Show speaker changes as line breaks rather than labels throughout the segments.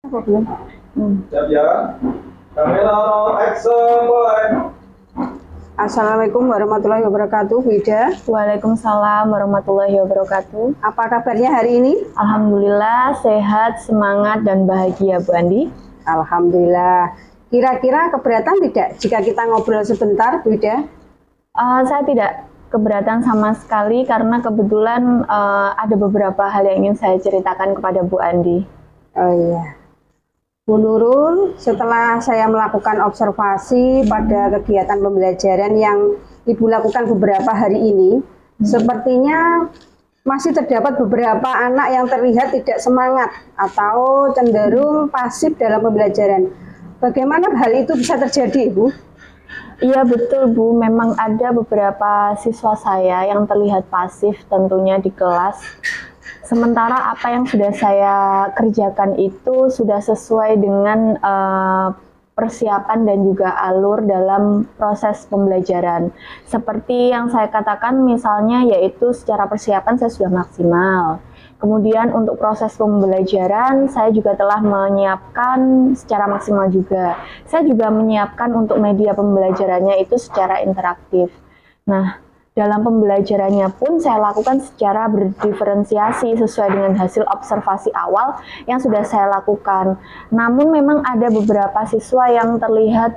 Apa belum?
Siap ya. Kamera roll action mulai.
Assalamualaikum warahmatullahi wabarakatuh, Wida.
Waalaikumsalam warahmatullahi wabarakatuh.
Apa kabarnya hari ini?
Alhamdulillah sehat, semangat, dan bahagia, Bu Andi.
Alhamdulillah. Kira-kira keberatan tidak jika kita ngobrol sebentar, Wida?
Saya tidak keberatan sama sekali karena kebetulan ada beberapa hal yang ingin saya ceritakan kepada Bu Andi.
Oh iya. Bu Nurul, setelah saya melakukan observasi pada kegiatan pembelajaran yang Ibu lakukan beberapa hari ini, sepertinya masih terdapat beberapa anak yang terlihat tidak semangat atau cenderung pasif dalam pembelajaran. Bagaimana hal itu bisa terjadi, Bu?
Iya betul Bu, memang ada beberapa siswa saya yang terlihat pasif tentunya di kelas. Sementara apa yang sudah saya kerjakan itu sudah sesuai dengan persiapan dan juga alur dalam proses pembelajaran. Seperti yang saya katakan misalnya yaitu secara persiapan saya sudah maksimal. Kemudian untuk proses pembelajaran saya juga telah menyiapkan secara maksimal juga. Saya juga menyiapkan untuk media pembelajarannya itu secara interaktif. Nah, dalam pembelajarannya pun saya lakukan secara berdiferensiasi sesuai dengan hasil observasi awal yang sudah saya lakukan. Namun memang ada beberapa siswa yang terlihat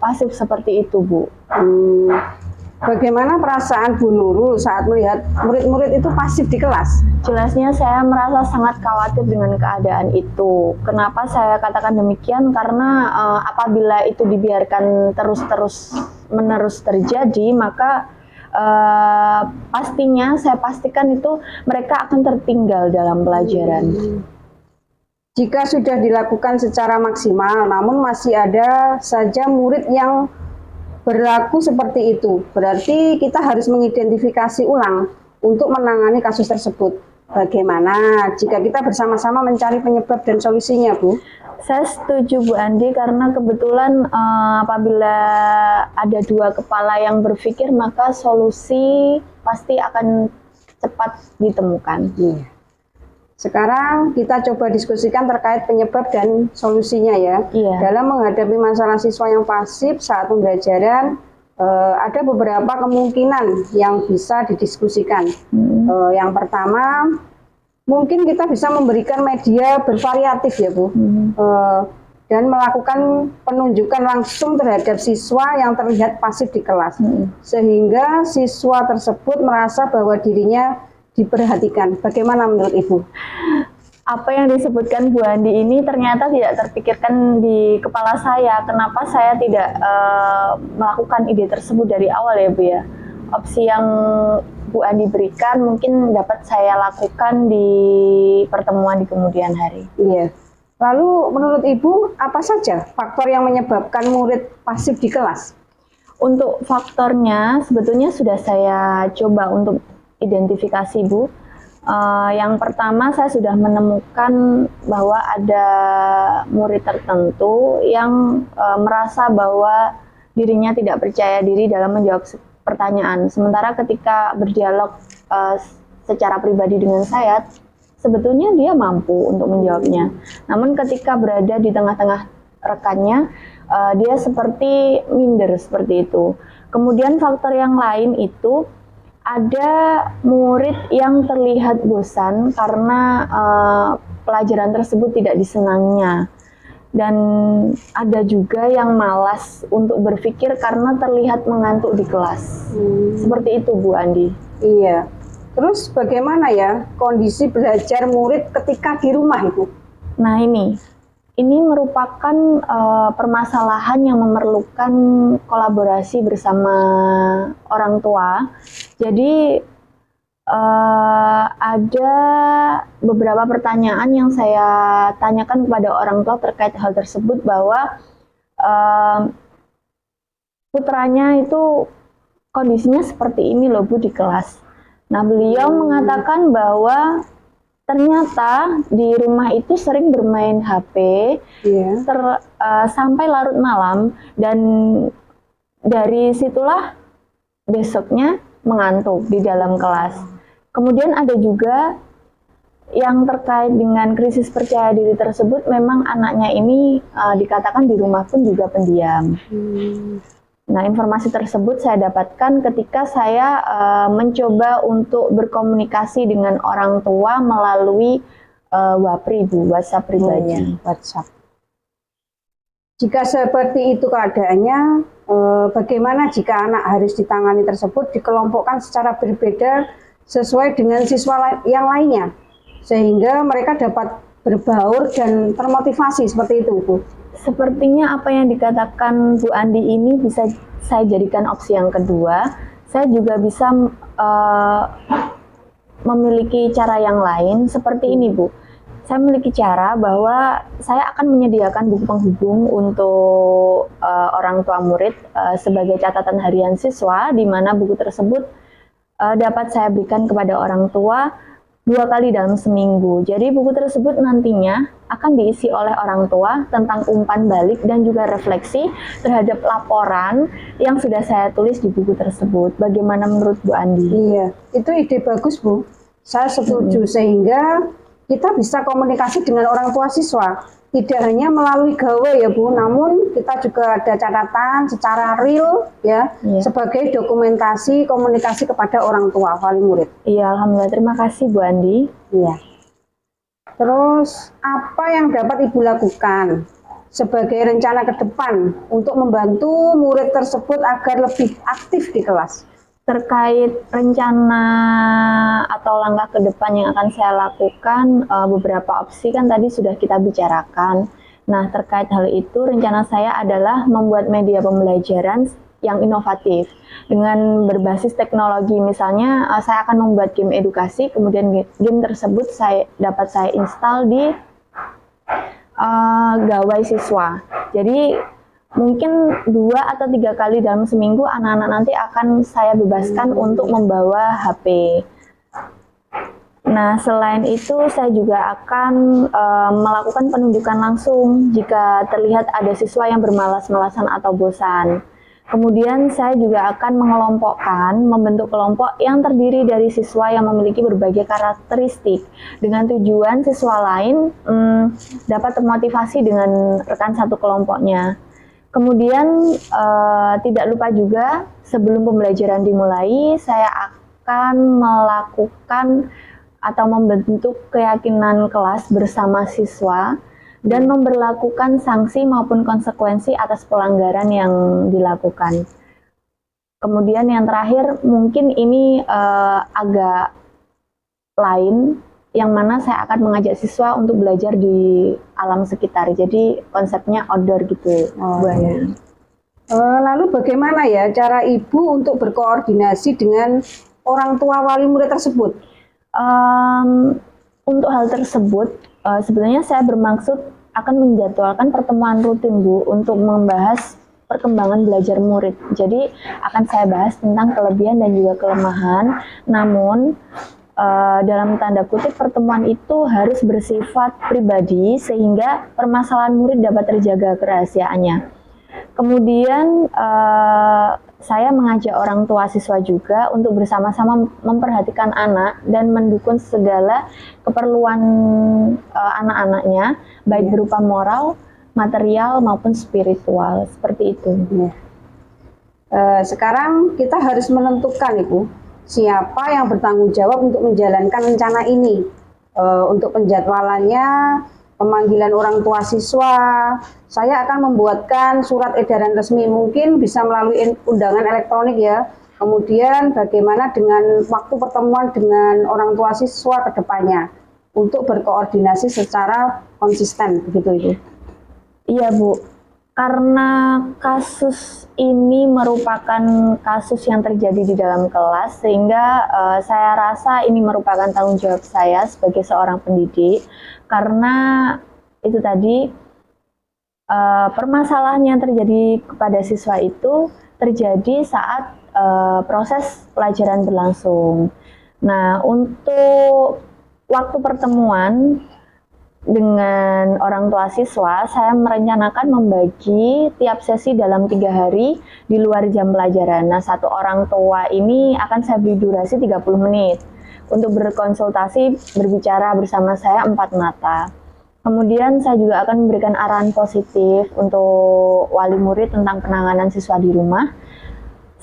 pasif seperti itu, Bu.
Bagaimana perasaan Bu Nurul saat melihat murid-murid itu pasif di kelas?
Jelasnya saya merasa sangat khawatir dengan keadaan itu. Kenapa saya katakan demikian? Karena apabila itu dibiarkan terus-menerus terjadi, maka pastinya saya pastikan itu mereka akan tertinggal dalam pelajaran.
Jika sudah dilakukan secara maksimal, namun masih ada saja murid yang berlaku seperti itu, berarti kita harus mengidentifikasi ulang untuk menangani kasus tersebut. Bagaimana jika kita bersama-sama mencari penyebab dan solusinya, Bu?
Saya setuju Bu Andi karena kebetulan apabila ada dua kepala yang berpikir maka solusi pasti akan cepat ditemukan.
Iya. Sekarang kita coba diskusikan terkait penyebab dan solusinya ya.
Iya.
Dalam menghadapi masalah siswa yang pasif saat pembelajaran, ada beberapa kemungkinan yang bisa didiskusikan. Yang pertama, mungkin kita bisa memberikan media bervariatif ya Bu, dan melakukan penunjukan langsung terhadap siswa yang terlihat pasif di kelas, sehingga siswa tersebut merasa bahwa dirinya diperhatikan. Bagaimana menurut Ibu?
Apa yang disebutkan Bu Andi ini ternyata tidak terpikirkan di kepala saya. Kenapa saya tidak melakukan ide tersebut dari awal ya Bu ya? Opsi yang Bu Andi berikan mungkin dapat saya lakukan di pertemuan di kemudian hari.
Iya. Lalu menurut Ibu apa saja faktor yang menyebabkan murid pasif di kelas?
Untuk faktornya sebetulnya sudah saya coba untuk identifikasi Bu. Yang pertama saya sudah menemukan bahwa ada murid tertentu yang merasa bahwa dirinya tidak percaya diri dalam menjawab pertanyaan. Sementara ketika berdialog secara pribadi dengan saya, sebetulnya dia mampu untuk menjawabnya. Namun ketika berada di tengah-tengah rekannya, dia seperti minder seperti itu. Kemudian faktor yang lain itu ada murid yang terlihat bosan karena pelajaran tersebut tidak disenanginya. Dan ada juga yang malas untuk berpikir karena terlihat mengantuk di kelas. Seperti itu Bu Andi.
Iya. Terus bagaimana ya kondisi belajar murid ketika di rumah Ibu?
Nah ini merupakan permasalahan yang memerlukan kolaborasi bersama orang tua. Jadi ada beberapa pertanyaan yang saya tanyakan kepada orang tua terkait hal tersebut bahwa putranya itu kondisinya seperti ini loh Bu di kelas. Nah beliau mengatakan bahwa ternyata di rumah itu sering bermain HP sampai larut malam dan dari situlah besoknya mengantuk di dalam kelas. Kemudian ada juga Yang terkait dengan krisis percaya diri tersebut, memang anaknya ini dikatakan di rumah pun juga pendiam. Nah, informasi tersebut saya dapatkan ketika saya mencoba untuk berkomunikasi dengan orang tua melalui Wapri, Bu, WhatsApp pribadi.
WhatsApp. Jika seperti itu keadaannya, bagaimana jika anak harus ditangani tersebut dikelompokkan secara berbeda sesuai dengan siswa yang lainnya, sehingga mereka dapat berbaur dan termotivasi seperti itu, Bu?
Sepertinya apa yang dikatakan Bu Andi ini bisa saya jadikan opsi yang kedua. Saya juga bisa memiliki cara yang lain seperti ini, Bu. Saya memiliki cara bahwa saya akan menyediakan buku penghubung untuk orang tua murid sebagai catatan harian siswa, di mana buku tersebut dapat saya berikan kepada orang tua 2 kali dalam seminggu. Jadi buku tersebut nantinya akan diisi oleh orang tua tentang umpan balik dan juga refleksi terhadap laporan yang sudah saya tulis di buku tersebut. Bagaimana menurut Bu Andi?
Iya, itu ide bagus, Bu. Saya setuju, sehingga kita bisa komunikasi dengan orang tua siswa. Tidak hanya melalui gawe ya, Bu, namun kita juga ada catatan secara real ya, sebagai dokumentasi komunikasi kepada orang tua wali murid.
Iya, alhamdulillah. Terima kasih, Bu Andi.
Iya. Terus apa yang dapat Ibu lakukan sebagai rencana ke depan untuk membantu murid tersebut agar lebih aktif di kelas?
Terkait rencana atau langkah ke depan yang akan saya lakukan, beberapa opsi kan tadi sudah kita bicarakan. Nah, terkait hal itu, rencana saya adalah membuat media pembelajaran yang inovatif dengan berbasis teknologi. Misalnya, saya akan membuat game edukasi, kemudian game tersebut dapat saya install di gawai siswa. Jadi mungkin 2 atau 3 kali dalam seminggu anak-anak nanti akan saya bebaskan untuk membawa HP. Nah, selain itu saya juga akan melakukan penunjukan langsung jika terlihat ada siswa yang bermalas-malasan atau bosan. Kemudian saya juga akan membentuk kelompok yang terdiri dari siswa yang memiliki berbagai karakteristik dengan tujuan siswa lain dapat termotivasi dengan rekan satu kelompoknya. Kemudian tidak lupa juga sebelum pembelajaran dimulai, saya akan melakukan atau membentuk keyakinan kelas bersama siswa dan memberlakukan sanksi maupun konsekuensi atas pelanggaran yang dilakukan. Kemudian yang terakhir, mungkin ini agak lain, yang mana saya akan mengajak siswa untuk belajar di alam sekitar. Jadi konsepnya outdoor gitu.
Lalu bagaimana ya cara Ibu untuk berkoordinasi dengan orang tua wali murid tersebut?
Untuk hal tersebut, sebenarnya saya bermaksud akan menjadwalkan pertemuan rutin, Bu, untuk membahas perkembangan belajar murid. Jadi akan saya bahas tentang kelebihan dan juga kelemahan. Namun dalam tanda kutip pertemuan itu harus bersifat pribadi sehingga permasalahan murid dapat terjaga kerahasiaannya. Kemudian saya mengajak orang tua siswa juga untuk bersama-sama memperhatikan anak dan mendukung segala keperluan anak-anaknya, baik berupa moral, material maupun spiritual, seperti itu.
Sekarang kita harus menentukan, Ibu, siapa yang bertanggung jawab untuk menjalankan rencana ini. Untuk penjadwalannya, pemanggilan orang tua siswa, saya akan membuatkan surat edaran resmi, mungkin bisa melalui undangan elektronik ya. Kemudian bagaimana dengan waktu pertemuan dengan orang tua siswa ke depannya untuk berkoordinasi secara konsisten, begitu Ibu?
Iya, Bu. Karena kasus ini merupakan kasus yang terjadi di dalam kelas, sehingga saya rasa ini merupakan tanggung jawab saya sebagai seorang pendidik. Karena itu tadi, permasalahan yang terjadi kepada siswa itu terjadi saat proses pelajaran berlangsung. Nah, untuk waktu pertemuan dengan orang tua siswa, saya merencanakan membagi tiap sesi dalam 3 hari di luar jam pelajaran. Nah, satu orang tua ini akan saya beri durasi 30 menit. untuk berkonsultasi, berbicara bersama saya 4 mata. Kemudian saya juga akan memberikan arahan positif untuk wali murid tentang penanganan siswa di rumah.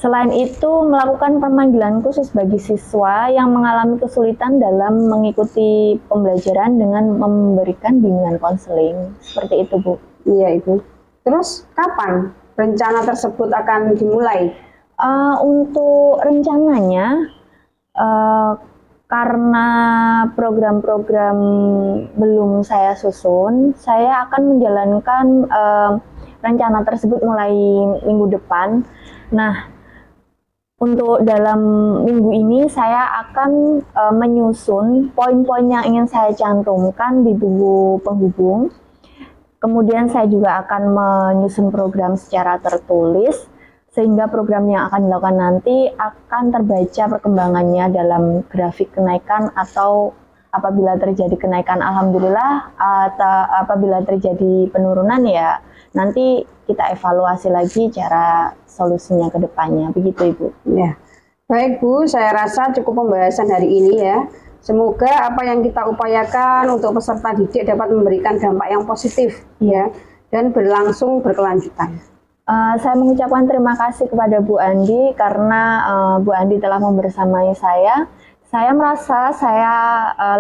Selain itu, melakukan pemanggilan khusus bagi siswa yang mengalami kesulitan dalam mengikuti pembelajaran dengan memberikan bimbingan konseling. Seperti itu, Bu.
Iya, Ibu. Terus kapan rencana tersebut akan dimulai?
Untuk rencananya, karena program-program belum saya susun, saya akan menjalankan rencana tersebut mulai minggu depan. Nah, untuk dalam minggu ini saya akan menyusun poin-poin yang ingin saya cantumkan di buku penghubung. Kemudian saya juga akan menyusun program secara tertulis, sehingga program yang akan dilakukan nanti akan terbaca perkembangannya dalam grafik kenaikan, atau apabila terjadi kenaikan alhamdulillah, atau apabila terjadi penurunan ya nanti kita evaluasi lagi cara solusinya ke depannya. Begitu, Ibu.
Ya. Baik, Bu, saya rasa cukup pembahasan hari ini ya. Semoga apa yang kita upayakan untuk peserta didik dapat memberikan dampak yang positif ya dan berlangsung berkelanjutan.
Saya mengucapkan terima kasih kepada Bu Andi karena Bu Andi telah membersamai saya. Saya merasa saya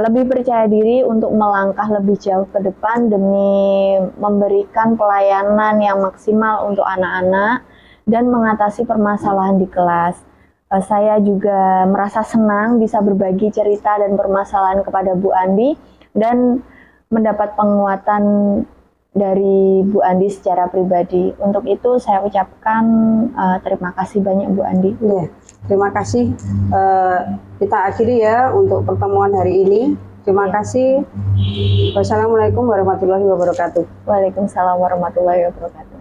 lebih percaya diri untuk melangkah lebih jauh ke depan demi memberikan pelayanan yang maksimal untuk anak-anak dan mengatasi permasalahan di kelas. Saya juga merasa senang bisa berbagi cerita dan permasalahan kepada Bu Andi dan mendapat penguatan dari Bu Andi secara pribadi. Untuk itu saya ucapkan terima kasih banyak, Bu Andi.
Ya, terima kasih. Kita akhiri ya untuk pertemuan hari ini. Terima kasih. Wassalamualaikum warahmatullahi wabarakatuh.
Waalaikumsalam warahmatullahi wabarakatuh.